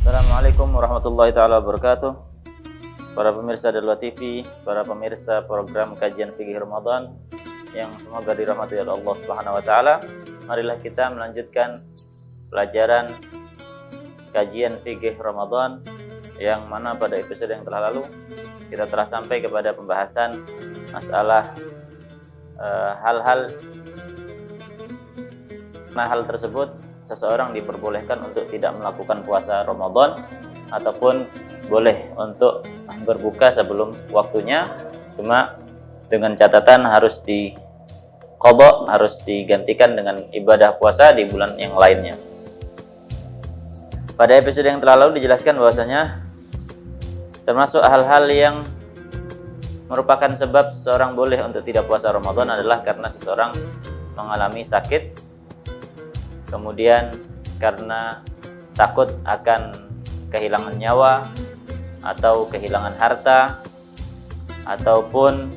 Assalamualaikum warahmatullahi taala wabarakatuh. Para pemirsa Dalwa TV, para pemirsa program kajian fikih Ramadan yang semoga dirahmati oleh Allah Subhanahu wa taala. Marilah kita melanjutkan pelajaran kajian fikih Ramadan yang mana pada episode yang telah lalu kita telah sampai kepada pembahasan masalah hal tersebut seseorang diperbolehkan untuk tidak melakukan puasa Ramadan ataupun boleh untuk berbuka sebelum waktunya, cuma dengan catatan harus diqadha, harus digantikan dengan ibadah puasa di bulan yang lainnya. Pada episode yang telah lalu dijelaskan bahwasanya termasuk hal-hal yang merupakan sebab seseorang boleh untuk tidak puasa Ramadan adalah karena seseorang mengalami sakit, kemudian karena takut akan kehilangan nyawa atau kehilangan harta, ataupun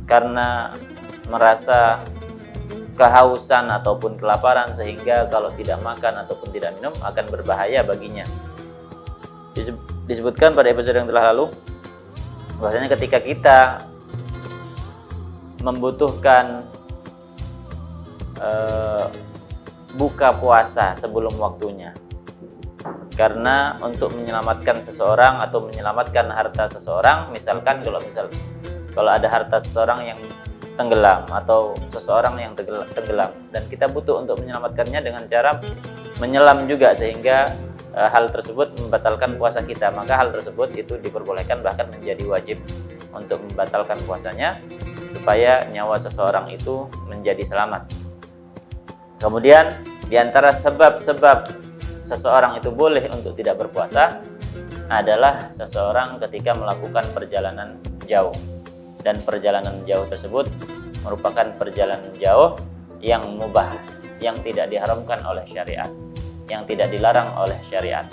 karena merasa kehausan ataupun kelaparan sehingga kalau tidak makan ataupun tidak minum akan berbahaya baginya. Disebutkan pada episode yang telah lalu bahwasanya ketika kita membutuhkan buka puasa sebelum waktunya, karena untuk menyelamatkan seseorang atau menyelamatkan harta seseorang, misalkan kalau ada harta seseorang yang tenggelam atau seseorang yang tenggelam dan kita butuh untuk menyelamatkannya dengan cara menyelam juga sehingga hal tersebut membatalkan puasa kita, maka hal tersebut itu diperbolehkan, bahkan menjadi wajib untuk membatalkan puasanya supaya nyawa seseorang itu menjadi selamat. Kemudian di antara sebab-sebab seseorang itu boleh untuk tidak berpuasa adalah seseorang ketika melakukan perjalanan jauh, dan perjalanan jauh tersebut merupakan perjalanan jauh yang mubah, yang tidak diharamkan oleh syariat, yang tidak dilarang oleh syariat.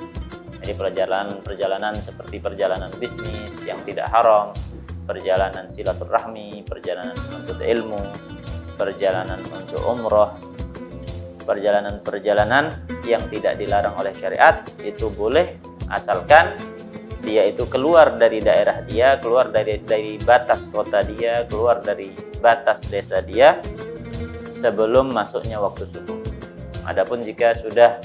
Jadi perjalanan seperti perjalanan bisnis yang tidak haram, perjalanan silaturahmi, perjalanan untuk ilmu, perjalanan untuk umroh, perjalanan yang tidak dilarang oleh syariat itu boleh, asalkan dia itu keluar dari daerah dia, keluar dari batas kota dia, keluar dari batas desa dia sebelum masuknya waktu subuh. Adapun jika sudah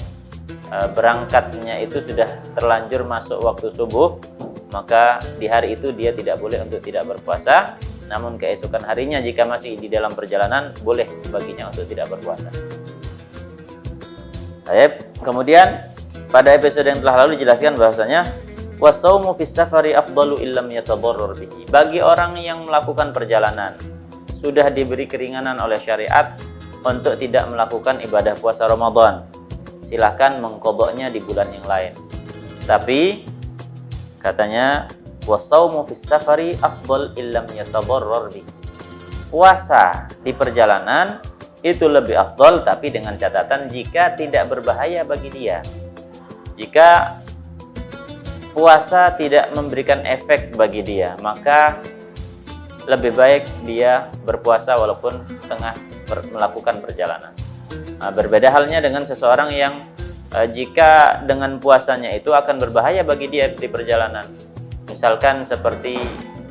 berangkatnya itu sudah terlanjur masuk waktu subuh, maka di hari itu dia tidak boleh untuk tidak berpuasa, namun keesokan harinya jika masih di dalam perjalanan boleh baginya untuk tidak berpuasa. Baik, kemudian pada episode yang telah lalu dijelaskan bahwasanya wasaumu fis safari afdalu illam yatadarrar bihi. Bagi orang yang melakukan perjalanan sudah diberi keringanan oleh syariat untuk tidak melakukan ibadah puasa Ramadan, silahkan mengqadhanya di bulan yang lain. Tapi katanya wasaumu fis safari afdal illam yatadarrar bihi. Puasa di perjalanan itu lebih afdal, tapi dengan catatan jika tidak berbahaya bagi dia. Jika puasa tidak memberikan efek bagi dia, maka lebih baik dia berpuasa walaupun tengah melakukan perjalanan. Berbeda halnya dengan seseorang yang jika dengan puasanya itu akan berbahaya bagi dia di perjalanan. Misalkan seperti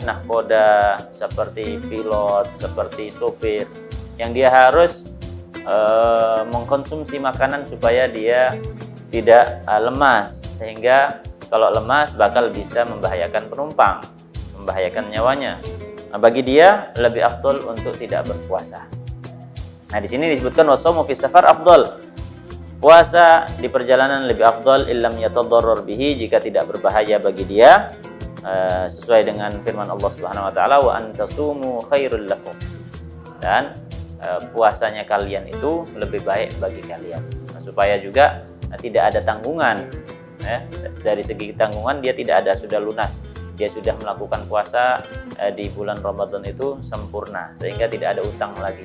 nahkoda, seperti pilot, seperti sopir, yang dia harus mengkonsumsi makanan supaya dia tidak lemas, sehingga kalau lemas bakal bisa membahayakan penumpang, membahayakan nyawanya. Bagi dia lebih afdal untuk tidak berpuasa. Nah, di sini disebutkan wasaumu fis safar afdal. Puasa di perjalanan lebih afdal illam yatadarrar bihi, jika tidak berbahaya bagi dia, sesuai dengan firman Allah Subhanahu wa taala, wa antasumu khairul lakum. Dan puasanya kalian itu lebih baik bagi kalian. Supaya juga tidak ada tanggungan. Dari segi tanggungan dia tidak ada, sudah lunas. Dia sudah melakukan puasa di bulan Ramadan itu sempurna, sehingga tidak ada utang lagi.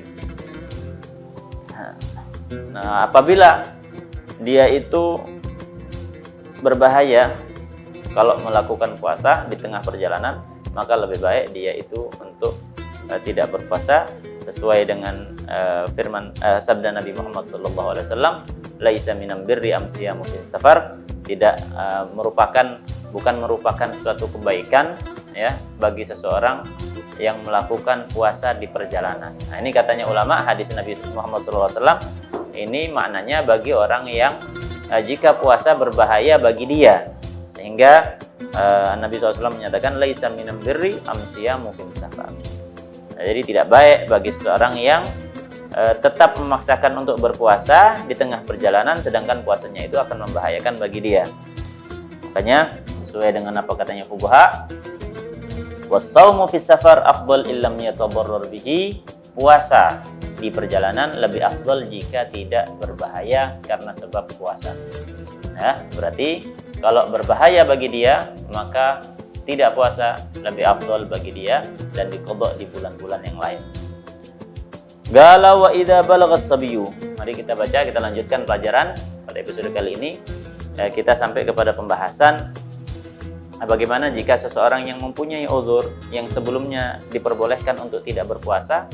Nah, apabila dia itu berbahaya kalau melakukan puasa di tengah perjalanan, maka lebih baik dia itu untuk tidak berpuasa sesuai dengan firman sabda Nabi Muhammad SAW, laisa minam birri amsiyamu fis safar, tidak bukan merupakan suatu kebaikan ya bagi seseorang yang melakukan puasa di perjalanan. Nah, ini katanya ulama, hadis Nabi Muhammad SAW ini maknanya bagi orang yang jika puasa berbahaya bagi dia, sehingga Nabi SAW menyatakan laisa minam birri amsiyamu fis safar. Nah, jadi tidak baik bagi seseorang yang tetap memaksakan untuk berpuasa di tengah perjalanan, sedangkan puasanya itu akan membahayakan bagi dia. Makanya sesuai dengan apa katanya fuqaha, was-shaumu fis safar afdal illam yatadarrar bihi, puasa di perjalanan lebih afdal jika tidak berbahaya karena sebab puasa. Ya, berarti kalau berbahaya bagi dia maka tidak puasa lebih afdal bagi dia dan diqadha di bulan-bulan yang lain. Gala wa idza balaghas sabiyyu. Mari kita baca, kita lanjutkan pelajaran pada episode kali ini. Kita sampai kepada pembahasan bagaimana jika seseorang yang mempunyai uzur yang sebelumnya diperbolehkan untuk tidak berpuasa,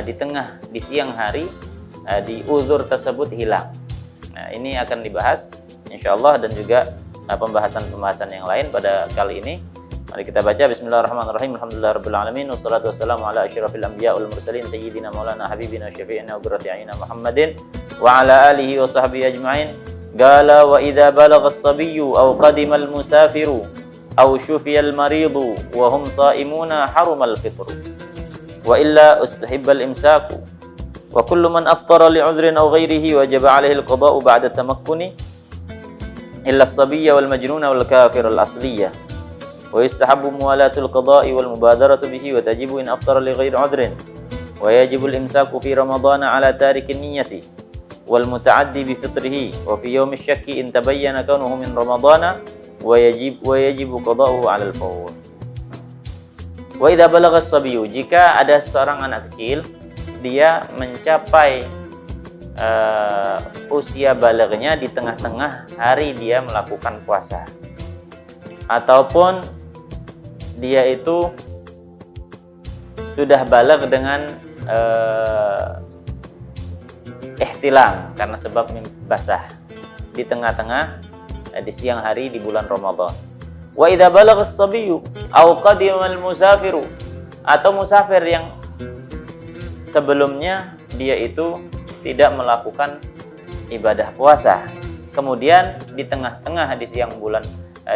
di siang hari di uzur tersebut hilang. Nah, ini akan dibahas insyaallah dan juga pembahasan-pembahasan yang lain pada kali ini. Mari kita baca. Bismillahirrahmanirrahim. Alhamdulillahirabbil alamin wassalatu wassalamu ala asyrafil anbiya wal mursalin sayyidina maulana habibina syafi'ina wa qurrati a'yunina Muhammadin wa ala alihi wa sahbihi ajma'in. Qala wa idza balagha as-sabiyyu aw qadima al-musafiru aw shufiya al-maridu wa hum sha'imuna haruma al-fitru wa illa ustahibba al-imsaku wa kullu man aftara li'udhrin aw ghayrihi wajaba 'alayhi al-qada'u ba'da tamakkuni illa as-sabiyya wal majnuna wal kafir al-asliyya. ويستحب موالاة القضاء والمبادرة به وتجب إن أفطر لغير عذر ويجب الإمساك في رمضان على تارك النية والمتعدي بفطره وفي يوم الشك إن تبين كونه من رمضان ويجب قضاؤه على الفور. وإذا بلغ الصبي, jika ada seorang anak kecil dia mencapai usia balaghnya di tengah-tengah hari dia melakukan puasa, ataupun dia itu sudah baligh dengan ihtilam karena sebab basah di tengah-tengah di siang hari di bulan Ramadan. Wa idza balagha as-sabiyyu aw qadima al-musafiru, atau musafir yang sebelumnya dia itu tidak melakukan ibadah puasa, kemudian di tengah-tengah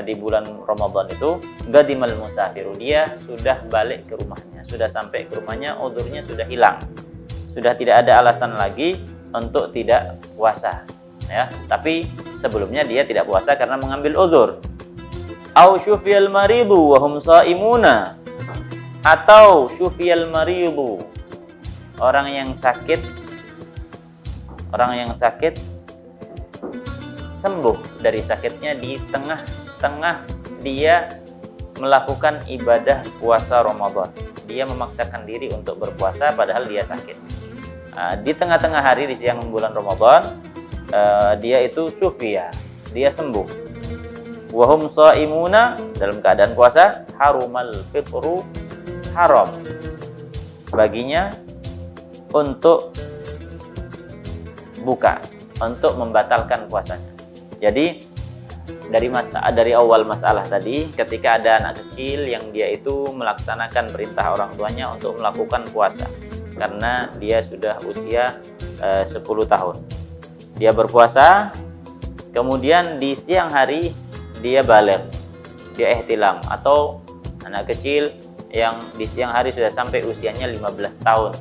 di bulan Ramadan itu qadimal musafiru, dia sudah balik ke rumahnya, sudah sampai ke rumahnya, uzurnya sudah hilang, sudah tidak ada alasan lagi untuk tidak puasa ya, tapi sebelumnya dia tidak puasa karena mengambil uzur. Au syufiyal maridu wa hum shaimuna, atau syufiyal maridu, orang yang sakit sembuh dari sakitnya di tengah dia melakukan ibadah puasa Ramadan. Dia memaksakan diri untuk berpuasa padahal dia sakit. Di tengah-tengah hari di siang bulan Ramadan, dia itu syufia, dia sembuh. Wahum shaimuna, dalam keadaan puasa, harumal fitru, haram baginya untuk buka, untuk membatalkan puasanya. Jadi dari awal masalah tadi, ketika ada anak kecil yang dia itu melaksanakan perintah orang tuanya untuk melakukan puasa karena dia sudah usia 10 tahun, dia berpuasa, kemudian di siang hari dia baligh, dia ihtilam, atau anak kecil yang di siang hari sudah sampai usianya 15 tahun.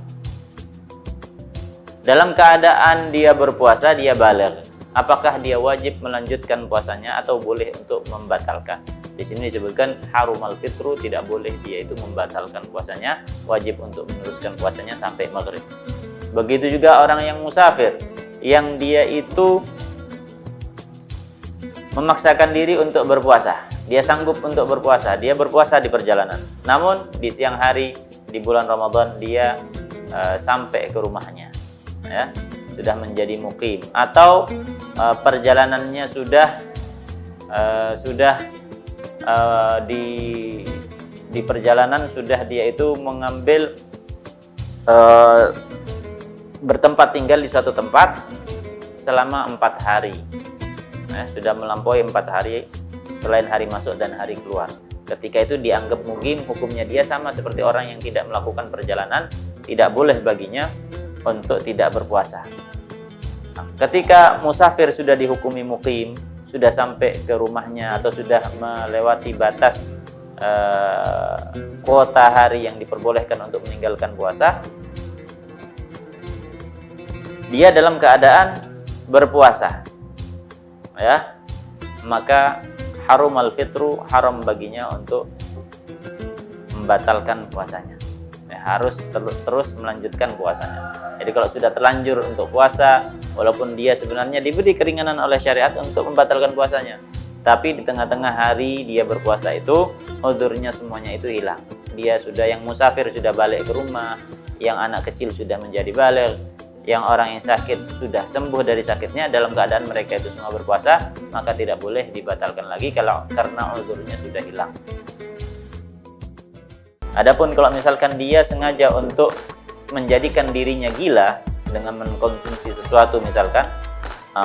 Dalam keadaan dia berpuasa, dia baligh, apakah dia wajib melanjutkan puasanya atau boleh untuk membatalkan? Di sini disebutkan harumal fitru, tidak boleh dia itu membatalkan puasanya, wajib untuk meneruskan puasanya sampai maghrib. Begitu juga orang yang musafir, yang dia itu memaksakan diri untuk berpuasa, dia sanggup untuk berpuasa, dia berpuasa di perjalanan, namun di siang hari di bulan Ramadan dia sampai ke rumahnya ya, sudah menjadi muqim, atau perjalanannya sudah di perjalanan sudah dia itu mengambil bertempat tinggal di suatu tempat, selama 4 hari. Sudah melampaui 4 hari selain hari masuk dan hari keluar. Ketika itu dianggap mukim, hukumnya dia sama seperti orang yang tidak melakukan perjalanan, tidak boleh baginya untuk tidak berpuasa. Ketika musafir sudah dihukumi mukim, sudah sampai ke rumahnya atau sudah melewati batas kuota hari yang diperbolehkan untuk meninggalkan puasa, dia dalam keadaan berpuasa, ya, maka harumal fitru, haram baginya untuk membatalkan puasanya. Harus terus melanjutkan puasanya. Jadi kalau sudah terlanjur untuk puasa, walaupun dia sebenarnya diberi keringanan oleh syariat untuk membatalkan puasanya, tapi di tengah-tengah hari dia berpuasa itu, uzurnya semuanya itu hilang. Dia sudah, yang musafir sudah balik ke rumah, yang anak kecil sudah menjadi baligh, yang orang yang sakit sudah sembuh dari sakitnya, dalam keadaan mereka itu semua berpuasa, maka tidak boleh dibatalkan lagi karena uzurnya sudah hilang. Adapun kalau misalkan dia sengaja untuk menjadikan dirinya gila dengan mengkonsumsi sesuatu misalkan,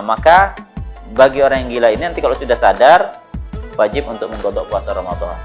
maka bagi orang yang gila ini nanti kalau sudah sadar, wajib untuk mengqadha puasa Ramadan.